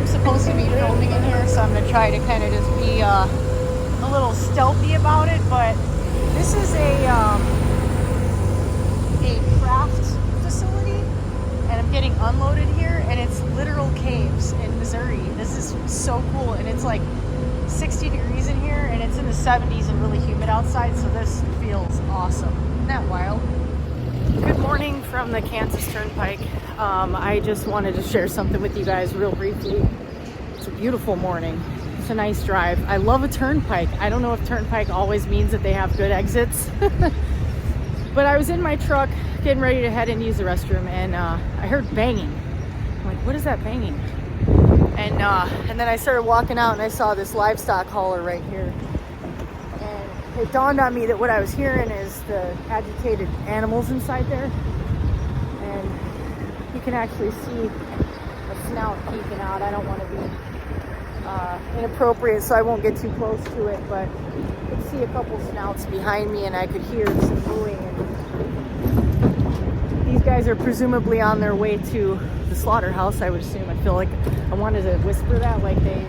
I'm supposed to be filming in here, so I'm gonna try to kind of just be a little stealthy about it. But this is a craft facility, and I'm getting unloaded here, and it's literal caves in Missouri. This is so cool, and it's like 60 degrees in here, and it's in the 70s and really humid outside, so this feels awesome. Isn't that wild? Good morning from the Kansas Turnpike. I just wanted to share something with you guys real briefly. It's a beautiful morning. It's a nice drive. I love a turnpike. I don't know if turnpike always means that they have good exits. But I was in my truck getting ready to head and use the restroom, and I heard banging. I'm like, what is that banging? And then I started walking out, and I saw this livestock hauler right here. And it dawned on me that what I was hearing is the agitated animals inside there. And you can actually see a snout peeking out. I don't want to be inappropriate, so I won't get too close to it, but I could see a couple snouts behind me, and I could hear some mooing. And these guys are presumably on their way to the slaughterhouse, I would assume. I feel like I wanted to whisper that, like they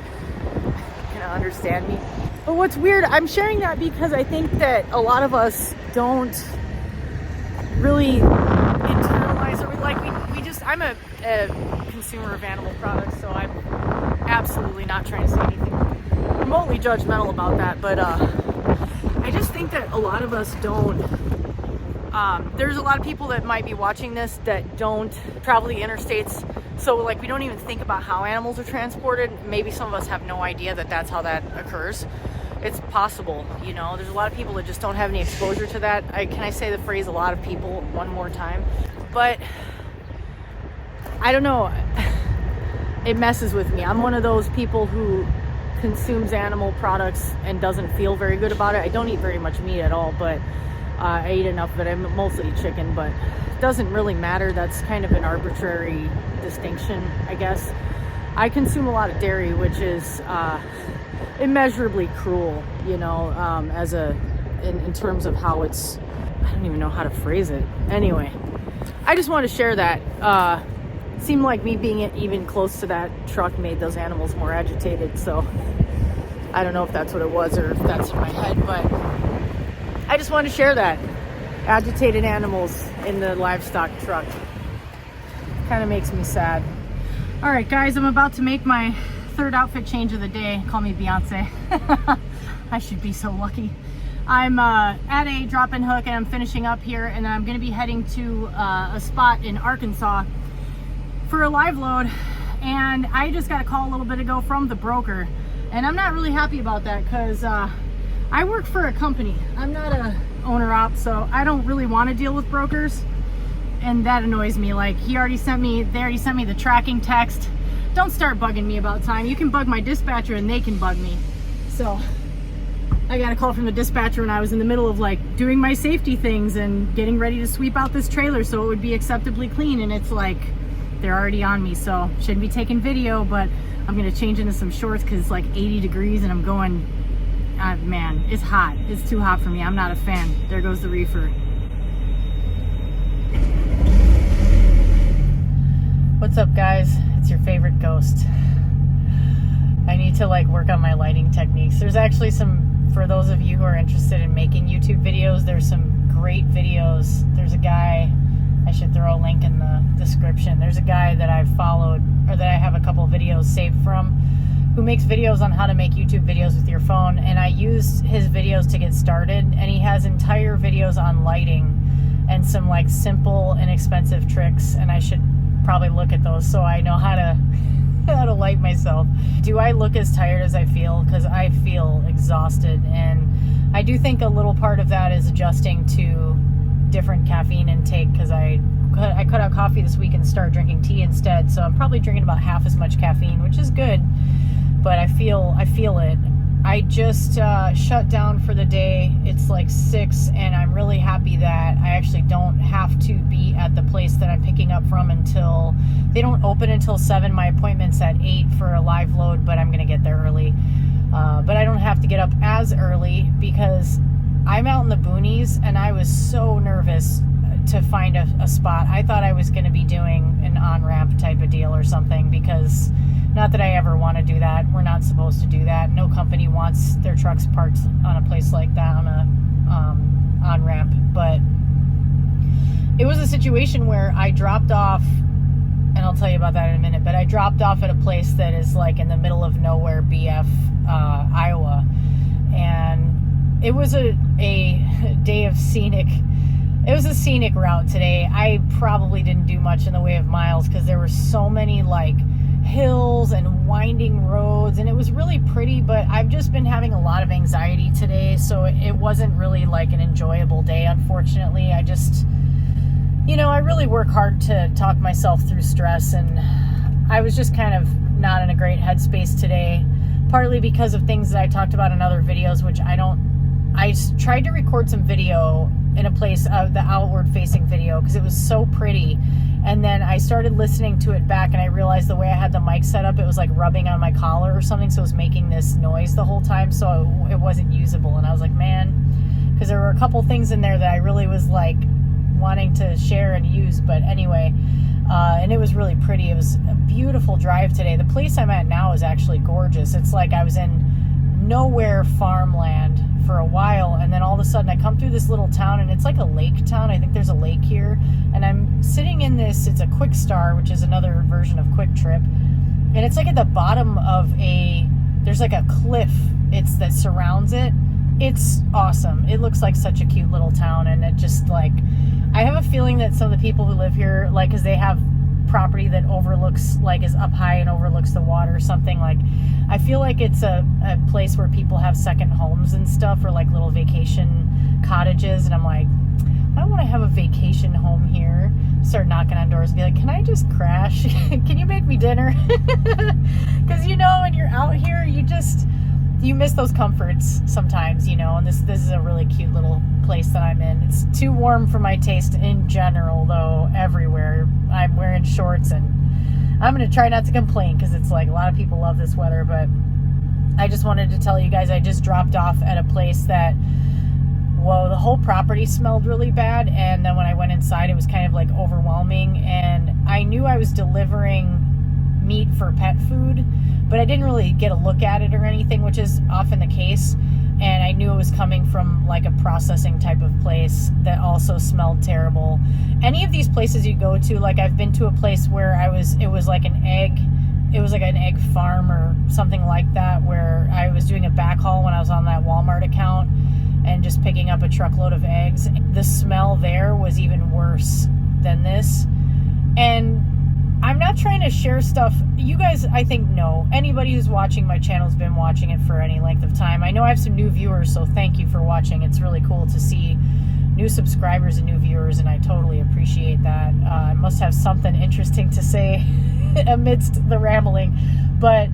kind of understand me. But what's weird, I'm sharing that because I think that a lot of us don't really internalize, or I'm a consumer of animal products, so I'm absolutely not trying to say anything remotely judgmental about that, but I just think that a lot of us don't, there's a lot of people that might be watching this that don't travel the interstates, so like we don't even think about how animals are transported. Maybe some of us have no idea that that's how that occurs. It's possible, you know, there's a lot of people that just don't have any exposure to that. Can I say the phrase a lot of people one more time? But I don't know, it messes with me. I'm one of those people who consumes animal products and doesn't feel very good about it. I don't eat very much meat at all, but I eat enough of it. I mostly eat chicken, but it doesn't really matter. That's kind of an arbitrary distinction, I guess. I consume a lot of dairy, which is immeasurably cruel, you know, in terms of how it's, I don't even know how to phrase it. Anyway, I just want to share that. Seemed like me being even close to that truck made those animals more agitated, so I don't know if that's what it was or if that's in my head, but I just wanted to share that. Agitated animals in the livestock truck. Kind of makes me sad. All right, guys, I'm about to make my third outfit change of the day. Call me Beyonce. I should be so lucky. I'm at a drop-in hook, and I'm finishing up here, and then I'm going to be heading to a spot in Arkansas for a live load, and I just got a call a little bit ago from the broker, and I'm not really happy about that because I work for a company. I'm not a owner op, so I don't really want to deal with brokers, and that annoys me. Like, they already sent me the tracking text. Don't start bugging me about time. You can bug my dispatcher and they can bug me. So I got a call from the dispatcher, and I was in the middle of like doing my safety things and getting ready to sweep out this trailer so it would be acceptably clean, and it's like they're already on me, so shouldn't be taking video, but I'm gonna change into some shorts because it's like 80 degrees and I'm going, man, it's hot. It's too hot for me. I'm not a fan. There goes the reefer. What's up, guys? It's your favorite ghost. I need to like work on my lighting techniques. There's actually for those of you who are interested in making YouTube videos, there's some great videos. There's a guy, I should throw a link in the description. There's a guy that I've followed, or that I have a couple of videos saved from, who makes videos on how to make YouTube videos with your phone, and I used his videos to get started, and he has entire videos on lighting and some like simple, inexpensive tricks, and I should probably look at those so I know how to light myself. Do I look as tired as I feel? Because I feel exhausted, and I do think a little part of that is adjusting to different caffeine intake, because I cut out coffee this week and started drinking tea instead, so I'm probably drinking about half as much caffeine, which is good, but I feel it. I just shut down for the day. It's like 6, and I'm really happy that I actually don't have to be at the place that I'm picking up from until, they don't open until 7. My appointment's at 8 for a live load, but I'm gonna get there early. But I don't have to get up as early because I'm out in the boonies, and I was so nervous to find a spot. I thought I was going to be doing an on-ramp type of deal or something, because Not that I ever want to do that. We're not supposed to do that. No company wants their trucks parked on a place like that, on a on-ramp. But it was a situation where I dropped off, and I'll tell you about that in a minute, but I dropped off at a place that is like in the middle of nowhere, BF, Iowa. And it was a day of scenic. It was a scenic route today. I probably didn't do much in the way of miles because there were so many like hills and winding roads, and it was really pretty, but I've just been having a lot of anxiety today, so it wasn't really like an enjoyable day, unfortunately. I just, I really work hard to talk myself through stress, and I was just kind of not in a great headspace today, partly because of things that I talked about in other videos, which I tried to record some video in a place of the outward facing video because it was so pretty, and then I started listening to it back, and I realized the way I had the mic set up, it was like rubbing on my collar or something, so it was making this noise the whole time, so it wasn't usable. And I was like, man, because there were a couple things in there that I really was like wanting to share and use. But anyway, and it was really pretty. It was a beautiful drive today. The place I'm at now is actually gorgeous. It's like I was in nowhere farmland for a while, and then all of a sudden I come through this little town, and it's like a lake town. I think there's a lake here, and I'm sitting in this, it's a Quick Star, which is another version of Quick Trip, and it's like at the bottom of there's like a cliff that surrounds it. It's awesome. It looks like such a cute little town, and it just like, I have a feeling that some of the people who live here, like, because they have property that overlooks, like, is up high and overlooks the water or something, like, I feel like it's a place where people have second homes and stuff, or like little vacation cottages, and I'm like, I want to have a vacation home here. Start knocking on doors and be like, can I just crash? Can you make me dinner? Because when you're out here, you miss those comforts sometimes, and this is a really cute little place that I'm in. It's too warm for my taste in general, though. Everywhere I'm wearing shorts, and I'm going to try not to complain because it's like a lot of people love this weather, but I just wanted to tell you guys I just dropped off at a place that, whoa, the whole property smelled really bad, and then when I went inside, it was kind of like overwhelming, and I knew I was delivering meat for pet food, but I didn't really get a look at it or anything, which is often the case. And I knew it was coming from like a processing type of place that also smelled terrible. Any of these places you go to, like I've been to a place where it was like an egg farm or something like that, where I was doing a backhaul when I was on that Walmart account and just picking up a truckload of eggs. The smell there was even worse than this. And I'm not trying to share stuff. You guys, I think, know. Anybody who's watching my channel has been watching it for any length of time. I know I have some new viewers, so thank you for watching. It's really cool to see new subscribers and new viewers, and I totally appreciate that. I must have something interesting to say amidst the rambling. But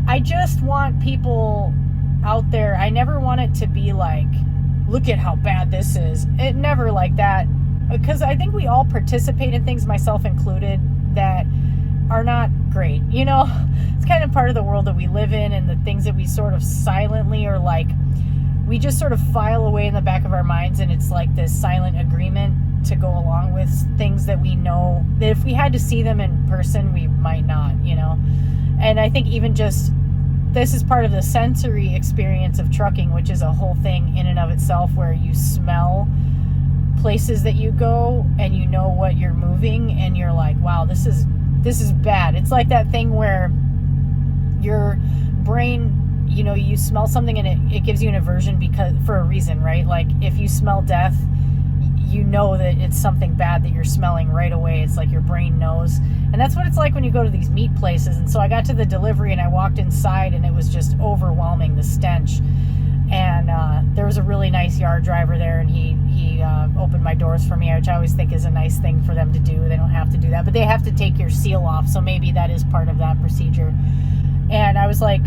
I just want people out there, I never want it to be like, look at how bad this is. It never like that. Because I think we all participate in things, myself included, that are not great. It's kind of part of the world that we live in, and the things that we sort of silently, or like we just sort of file away in the back of our minds, and it's like this silent agreement to go along with things that we know that if we had to see them in person, we might not, And I think even just this is part of the sensory experience of trucking, which is a whole thing in and of itself, where you smell places that you go and you know what you're moving, and you're like, wow, this is bad. It's like that thing where your brain, you smell something and it gives you an aversion for a reason, right? Like if you smell death, you know that it's something bad that you're smelling right away. It's like your brain knows. And that's what it's like when you go to these meat places. And so I got to the delivery and I walked inside, and it was just overwhelming, the stench. And there was a really nice yard driver there, and he opened my doors for me, which I always think is a nice thing for them to do. They don't have to do that, but they have to take your seal off, so maybe that is part of that procedure. And I was like,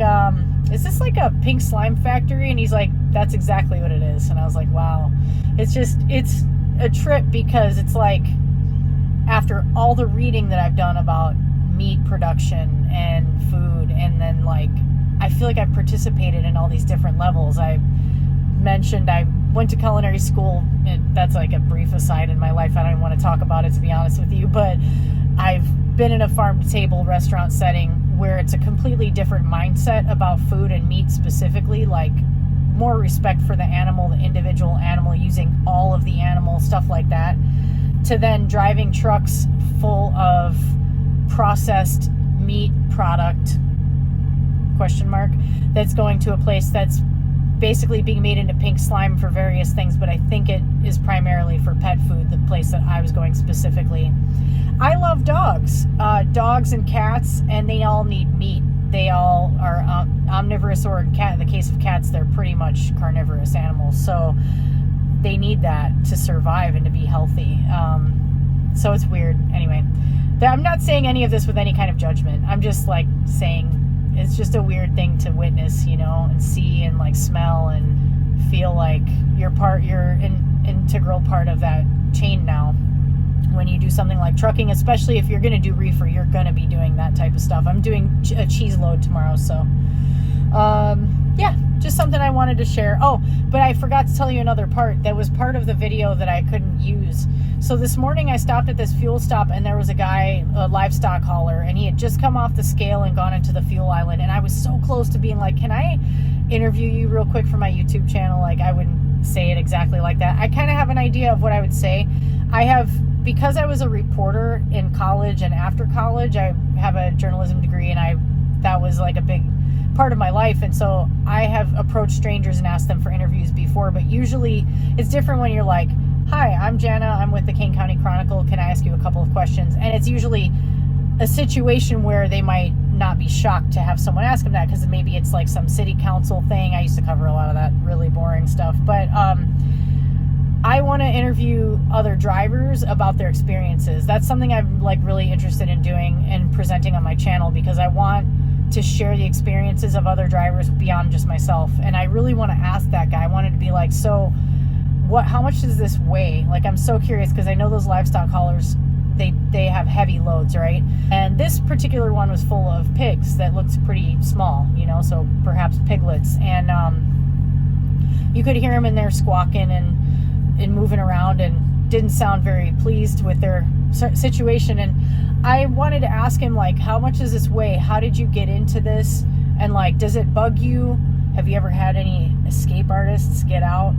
is this like a pink slime factory? And he's like, that's exactly what it is. And I was like, wow. It's a trip, because it's like, after all the reading that I've done about meat production and food, and then like I feel like I've participated in all these different levels. I mentioned I went to culinary school, and that's like a brief aside in my life. I don't even want to talk about it, to be honest with you, but I've been in a farm-to-table restaurant setting where it's a completely different mindset about food and meat specifically, like more respect for the animal, the individual animal, using all of the animal, stuff like that, to then driving trucks full of processed meat product, question mark, that's going to a place that's basically being made into pink slime for various things, but I think it is primarily for pet food, the place that I was going specifically. I love dogs, dogs and cats, and they all need meat. They all are omnivorous, or in the case of cats, they're pretty much carnivorous animals. So they need that to survive and to be healthy. So it's weird. Anyway, I'm not saying any of this with any kind of judgment. I'm just like saying it's just a weird thing to witness, you know, and see and like smell and feel like you're an integral part of that chain now. When you do something like trucking, especially if you're going to do reefer, you're going to be doing that type of stuff. I'm doing a cheese load tomorrow, so yeah, just something I wanted to share. Oh, but I forgot to tell you another part that was part of the video that I couldn't use. So this morning I stopped at this fuel stop, and there was a guy, a livestock hauler, and he had just come off the scale and gone into the fuel island, and I was so close to being like, can I interview you real quick for my YouTube channel? Like, I wouldn't say it exactly like that. I kind of have an idea of what I would say. Because I was a reporter in college and after college, I have a journalism degree, and that was like a big part of my life. And so I have approached strangers and asked them for interviews before, but usually it's different when you're like, hi, I'm Janna, I'm with the Kane County Chronicle, can I ask you a couple of questions? And it's usually a situation where they might not be shocked to have someone ask them that, because maybe it's like some city council thing. I used to cover a lot of that really boring stuff, but I want to interview other drivers about their experiences. That's something I'm like really interested in doing and presenting on my channel, because I want to share the experiences of other drivers beyond just myself. And I really want to ask that guy. I wanted to be like, so how much does this weigh? Like, I'm so curious, because I know those livestock haulers, they have heavy loads, right? And this particular one was full of pigs that looked pretty small, you know, so perhaps piglets. And you could hear them in there squawking and moving around, and didn't sound very pleased with their situation. And I wanted to ask him, like, how much does this weigh? How did you get into this? And like, does it bug you? Have you ever had any escape artists get out?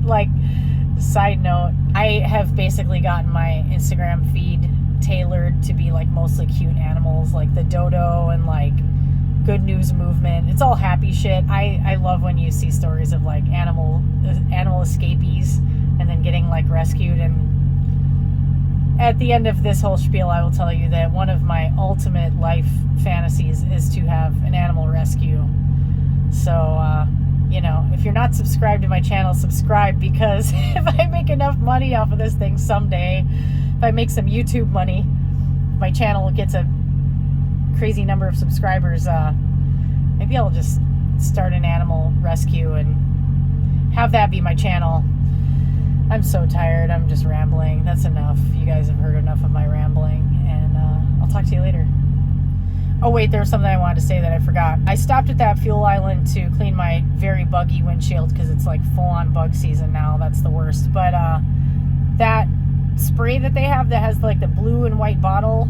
Like, side note, I have basically gotten my Instagram feed tailored to be like mostly cute animals, like the dodo and like Good News Movement. It's all happy shit. I love when you see stories of like animal escapees and then getting like rescued. And at the end of this whole spiel, I will tell you that one of my ultimate life fantasies is to have an animal rescue. So you know, if you're not subscribed to my channel, subscribe, because if I make enough money off of this thing someday, if I make some YouTube money, my channel gets a crazy number of subscribers, maybe I'll just start an animal rescue and have that be my channel. I'm so tired. I'm just rambling. That's enough. You guys have heard enough of my rambling, and I'll talk to you later. Oh wait, there was something I wanted to say that I forgot. I stopped at that fuel island to clean my very buggy windshield, because it's like full-on bug season now. That's the worst. But that spray that they have that has like the blue and white bottle,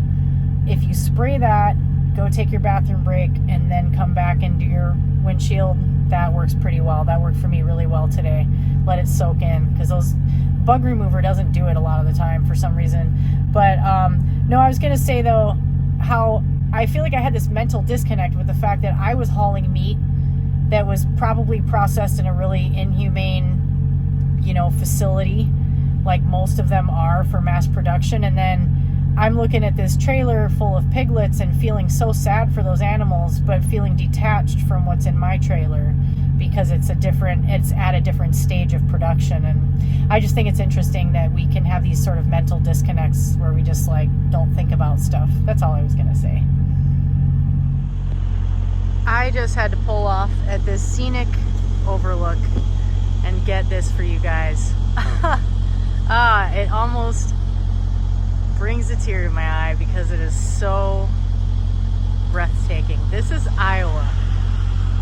if you spray that, go take your bathroom break, and then come back and do your windshield, that works pretty well. That worked for me really well today. Let it soak in, because those bug remover doesn't do it a lot of the time for some reason. But no, I was gonna say though, how I feel like I had this mental disconnect with the fact that I was hauling meat that was probably processed in a really inhumane, you know, facility, like most of them are for mass production. And then I'm looking at this trailer full of piglets and feeling so sad for those animals, but feeling detached from what's in my trailer, because it's at a different stage of production. And I just think it's interesting that we can have these sort of mental disconnects where we just like don't think about stuff. That's all I was gonna say. I just had to pull off at this scenic overlook and get this for you guys. It almost brings a tear to my eye because it is so breathtaking. This is Iowa.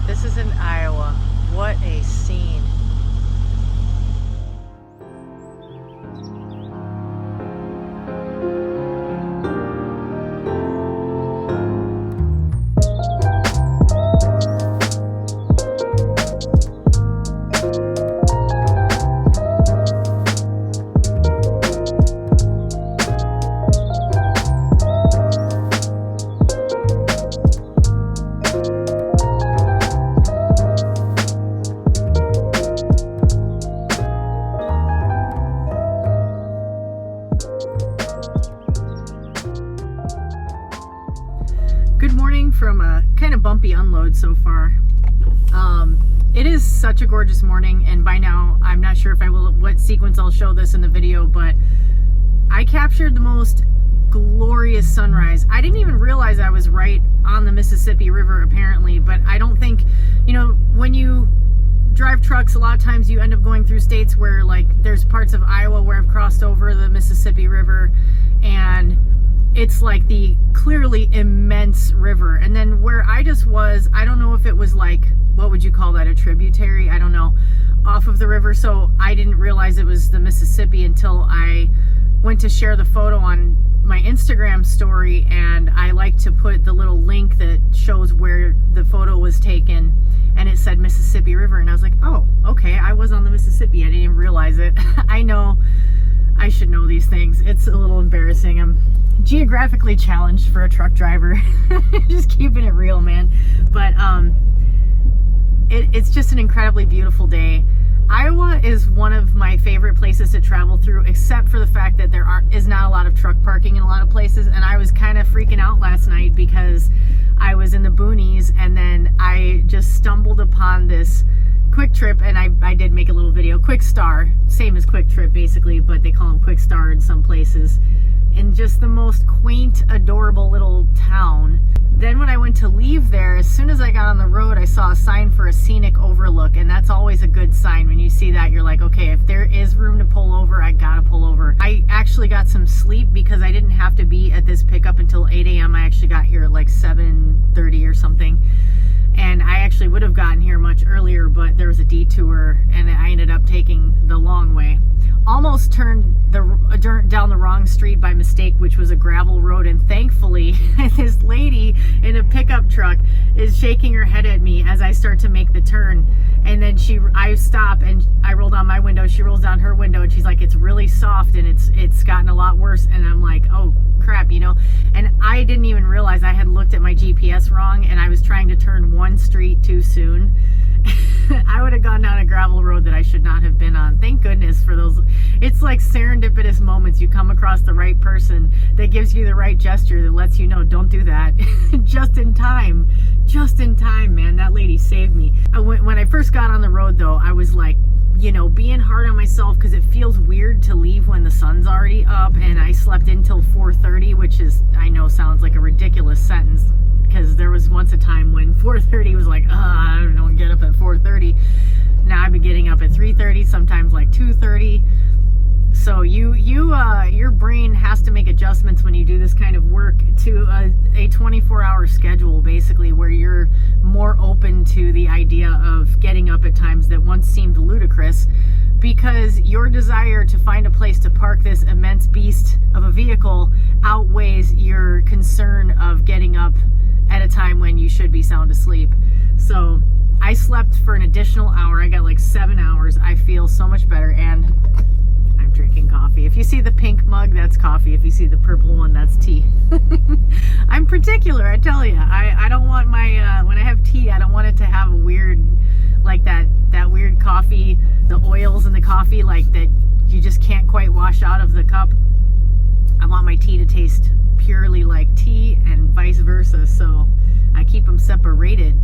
This is in Iowa. What a scene. from a kind of bumpy unload so far. It is such a gorgeous morning, and by now I'm not sure if what sequence I'll show this in the video, but I captured the most glorious sunrise. I didn't even realize I was right on the Mississippi River apparently, but I don't think, you know, when you drive trucks, a lot of times you end up going through states where, like, there's parts of Iowa where I've crossed over the Mississippi River, and it's like the clearly immense river. And then where I just was, I don't know if it was like, what would you call that, a tributary? I don't know, off of the river. So I didn't realize it was the Mississippi until I went to share the photo on my Instagram story, and I like to put the little link that shows where the photo was taken, and it said Mississippi River, and I was like, oh, okay, I was on the Mississippi. I didn't even realize it. I know I should know these things. It's a little embarrassing. I'm geographically challenged for a truck driver. Just keeping it real, man. But it's just an incredibly beautiful day. Iowa is one of my favorite places to travel through, except for the fact that there is not a lot of truck parking in a lot of places. And I was kind of freaking out last night because I was in the boonies, and then I just stumbled upon this Quick Trip, and I did make a little video. Quick Star, same as Quick Trip basically, but they call them Quick Star in some places. And just the most quaint, adorable little town. Then when I went to leave there, as soon as I got on the road, I saw a sign for a scenic overlook, and that's always a good sign. When you see that, you're like, okay, if there is room to pull over, I gotta pull over. I actually got some sleep because I didn't have to be at this pickup until 8 a.m. I actually got here at like 7:30 or something. And I actually would have gotten here much earlier, but there was a detour, and I ended up taking the long way. Almost turned down the wrong street by mistake, which was a gravel road, and thankfully this lady in a pickup truck is shaking her head at me as I start to make the turn. And then I stop and I roll down my window, she rolls down her window, and she's like, it's really soft and it's gotten a lot worse. And I'm like, oh crap, you know. And I didn't even realize I had looked at my GPS wrong, and I was trying to turn one street too soon. I would have gone down a gravel road that I should not have been on. Thank goodness for those. It's like serendipitous moments. You come across the right person that gives you the right gesture that lets you know, don't do that. Just in time, man. That lady saved me. When I first got on the road though, I was like, you know, being hard on myself because it feels weird to leave when the sun's already up, and I slept until 4:30, which is, I know sounds like a ridiculous sentence, because there was once a time when 4:30 was like, I don't get up at 4:30. Now I've been getting up at 3:30, sometimes like 2:30. So your brain has to make adjustments when you do this kind of work to a 24-hour schedule, basically, where you're more open to the idea of getting up at times that once seemed ludicrous, because your desire to find a place to park this immense beast of a vehicle outweighs your concern of getting up at a time when you should be sound asleep. So I slept for an additional hour. I got like 7 hours. I feel so much better, and I'm drinking coffee. If you see the pink mug, that's coffee. If you see the purple one, that's tea. I'm particular, I tell you. I don't want my, when I have tea, I don't want it to have a weird, like that weird coffee, the oils in the coffee, like that you just can't quite wash out of the cup. I want my tea to taste purely like tea and vice versa, so I keep them separated.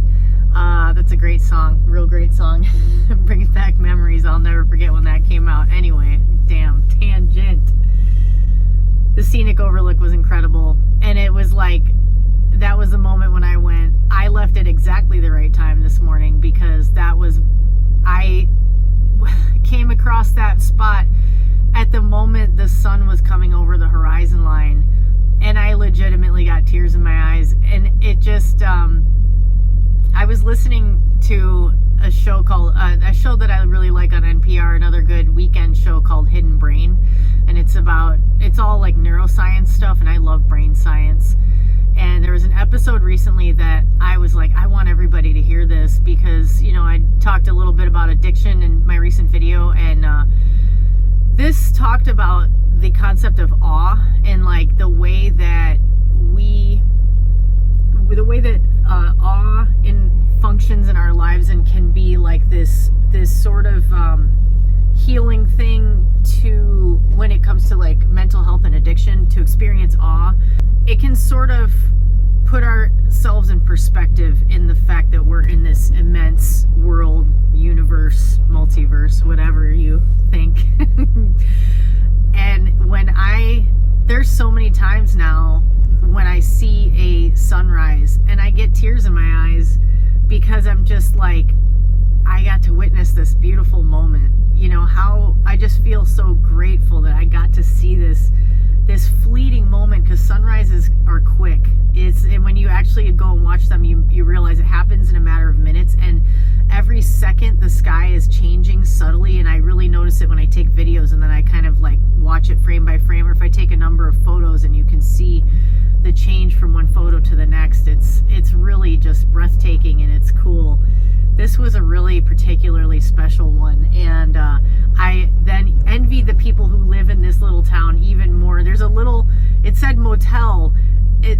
That's a great song, real great song. It brings back memories. I'll never forget when that came out. Anyway, damn tangent. The scenic overlook was incredible, and it was like, that was the moment when I left at exactly the right time this morning, because I came across that spot at the moment the sun was coming over the horizon line, and I legitimately got tears in my eyes. And it just, I was listening to a show that I really like on NPR, another good weekend show called Hidden Brain, and it's all like neuroscience stuff, and I love brain science. And there was an episode recently that I was like, I want everybody to hear this, because, you know, I talked a little bit about addiction in my recent video, and this talked about the concept of awe, and like the way that awe functions in our lives, and can be like this sort of healing thing to, when it comes to like mental health and addiction, to experience awe. It can sort of put ourselves in perspective in the fact that we're in this immense world, universe, multiverse, whatever you think. And there's so many times now when I see a sunrise and I get tears in my eyes because I'm just like, I got to witness this beautiful moment. You know, how I just feel so grateful that I got to see this fleeting moment, because sunrises are quick. And when you actually go and watch them, you realize it happens in a matter of minutes, and every second the sky is changing subtly. And I really notice it when I take videos, and then I kind of like watch it frame by frame, or if I take a number of photos and you can see the change from one photo to the next. It's really just breathtaking, and it's cool. This was a really particularly special one, and I then envy the people who live in this little town even more. There's it said motel,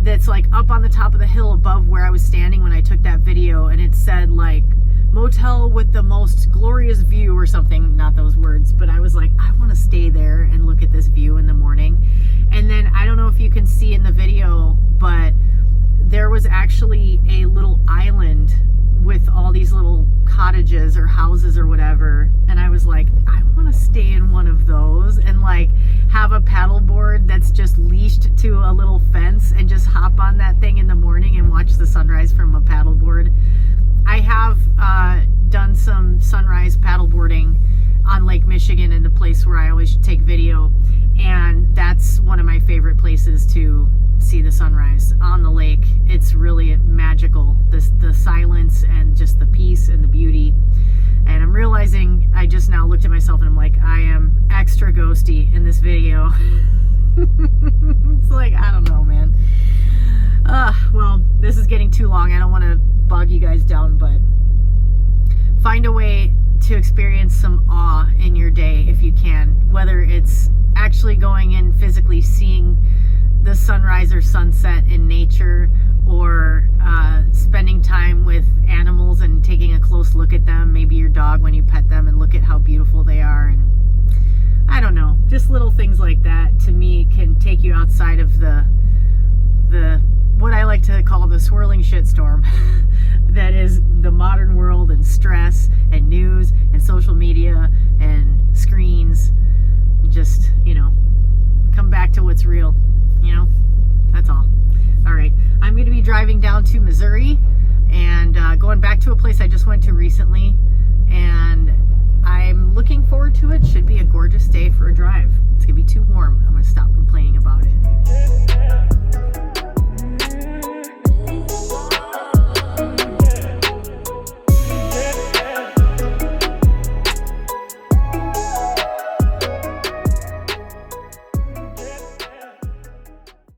that's like up on the top of the hill above where I was standing when I took that video, and it said like motel with the most glorious view or something, not those words, but I was like, I want to stay there and look at this view in the morning. And then I don't know if you can see in the video, but there was actually a little island with all these little cottages or houses or whatever, and I was like, I want to stay in one of those and like have a paddleboard that's just leashed to a little fence and just hop on that thing in the morning and watch the sunrise from a paddleboard. I have done some sunrise paddleboarding on Lake Michigan, in the place where I always take video, and that's one of my favorite places to see the sunrise on the lake. It's really magical, the silence and just the peace and the beauty. And I'm realizing, I just now looked at myself and I'm like, I am extra ghosty in this video. It's like, I don't know, man. Well, this is getting too long. I don't want to bog you guys down, but find a way to experience some awe in your day if you can, whether it's actually going in physically seeing the sunrise or sunset in nature, or spending time with animals and taking a close look at them, maybe your dog when you pet them and look at how beautiful they are. And I don't know, just little things like that to me can take you outside of the what I like to call the swirling shitstorm that is the modern world, and stress and news and social media and screens. Just, come back to what's real, that's all. All right, I'm going to be driving down to Missouri and going back to a place I just went to recently, and I'm looking forward to it. Should be a gorgeous day for a drive. It's going to be too warm. I'm going to stop complaining about it.